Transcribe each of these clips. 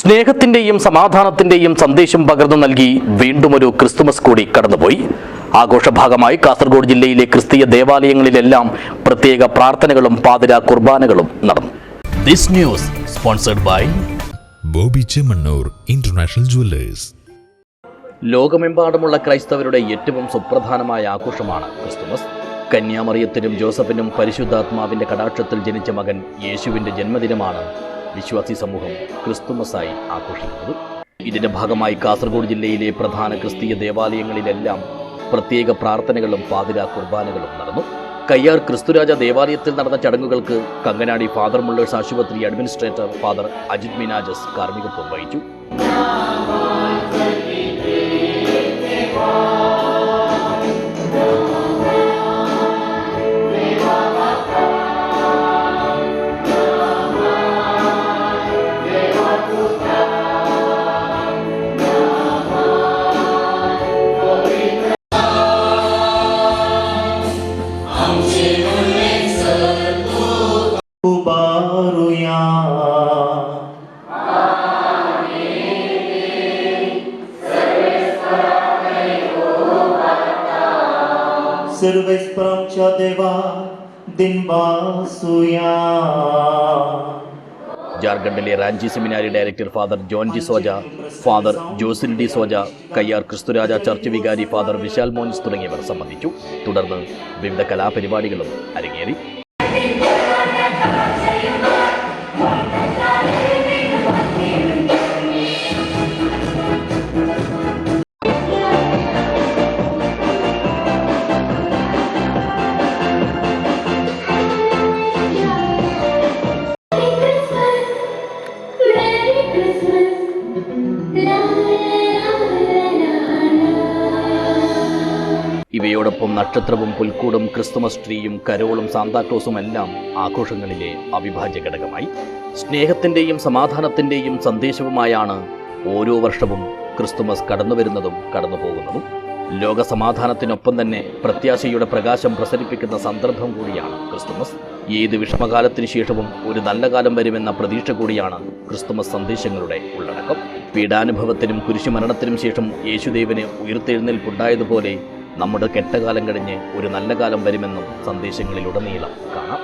സ്നേഹത്തിന്റെയും സമാധാനത്തിന്റെയും സന്ദേശം പകർന്നു നൽകി വീണ്ടും ഒരു ക്രിസ്തുമസ് കൂടി കടന്നുപോയി. ആഘോഷഭാഗമായി കാസർഗോഡ് ജില്ലയിലെ ക്രിസ്തീയ ദേവാലയങ്ങളിലെല്ലാം പ്രത്യേക പ്രാർത്ഥനകളും പാതിരാ കുർബാനകളും നടന്നു. This news sponsored by Bobby Chemmanur international jewellers. ലോകമെമ്പാടുമുള്ള ക്രൈസ്തവരുടെ ഏറ്റവും സുപ്രധാനമായ ആഘോഷമാണ് ക്രിസ്തുമസ്. കന്യാമറിയത്തിനും ജോസഫിനും പരിശുദ്ധാത്മാവിന്റെ കടാക്ഷത്തിൽ ജനിച്ച മകൻ യേശുവിന്റെ ജന്മദിനമാണ് വിശ്വാസി സമൂഹം ക്രിസ്തുമസായി ആഘോഷിക്കുന്നത്. ഇതിന്റെ ഭാഗമായി കാസർഗോഡ് ജില്ലയിലെ പ്രധാന ക്രിസ്തീയ ദേവാലയങ്ങളിലെല്ലാം പ്രത്യേക പ്രാർത്ഥനകളും പാതിരാ കുർബാനകളും നടന്നു. കയ്യാർ ക്രിസ്തുരാജ ദേവാലയത്തിൽ നടന്ന ചടങ്ങുകൾക്ക് കങ്ങനാടി ഫാദർ മുള്ളേഴ്സ് ആശുപത്രി അഡ്മിനിസ്ട്രേറ്റർ ഫാദർ അജിത് മിനാജസ് കാർമ്മികത്വം വഹിച്ചു. सर्वेस्परमच्या देवा दिनवासुया. ജാർഖണ്ഡിലെ Ranchi seminary director father John G Souza, father Joswin D'Souza, Kayyar ക്രിസ്തുരാജ ചർച്ച് വികാരി ഫാദർ വിശാൽ മോൻസ് തുടങ്ങിയവർ സംബന്ധിച്ചു. തുടർന്ന് വിവിധ കലാപരിപാടികളും അരങ്ങേറി. ഇവയോടൊപ്പം നക്ഷത്രവും പുൽക്കൂടും ക്രിസ്തുമസ് ട്രീയും കരോളും സാന്താക്ലോസും എല്ലാം ആഘോഷങ്ങളിലെ അവിഭാജ്യ ഘടകമായി. സ്നേഹത്തിന്റെയും സമാധാനത്തിന്റെയും സന്ദേശവുമായാണ് ഓരോ വർഷവും ക്രിസ്തുമസ് കടന്നുവരുന്നതും കടന്നുപോകുന്നതും. ലോക സമാധാനത്തിനൊപ്പം തന്നെ പ്രത്യാശയുടെ പ്രകാശം പ്രസരിപ്പിക്കുന്ന സന്ദർഭം കൂടിയാണ് ക്രിസ്തുമസ്. ഏത് വിഷമകാലത്തിന് ശേഷവും ഒരു നല്ല കാലം വരുമെന്ന പ്രതീക്ഷ കൂടിയാണ് ക്രിസ്തുമസ് സന്ദേശങ്ങളുടെ ഉള്ളടക്കം. പീഡാനുഭവത്തിനും കുരിശുമരണത്തിനും ശേഷം യേശുദേവന് ഉയർത്തെഴുന്നേൽപ്പുണ്ടായതുപോലെ നമ്മുടെ കെട്ടകാലം കഴിഞ്ഞ് ഒരു നല്ല കാലം വരുമെന്നും സന്ദേശങ്ങളിലുടനീളം കാണാം.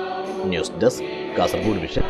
News desk, Kasaragod vision.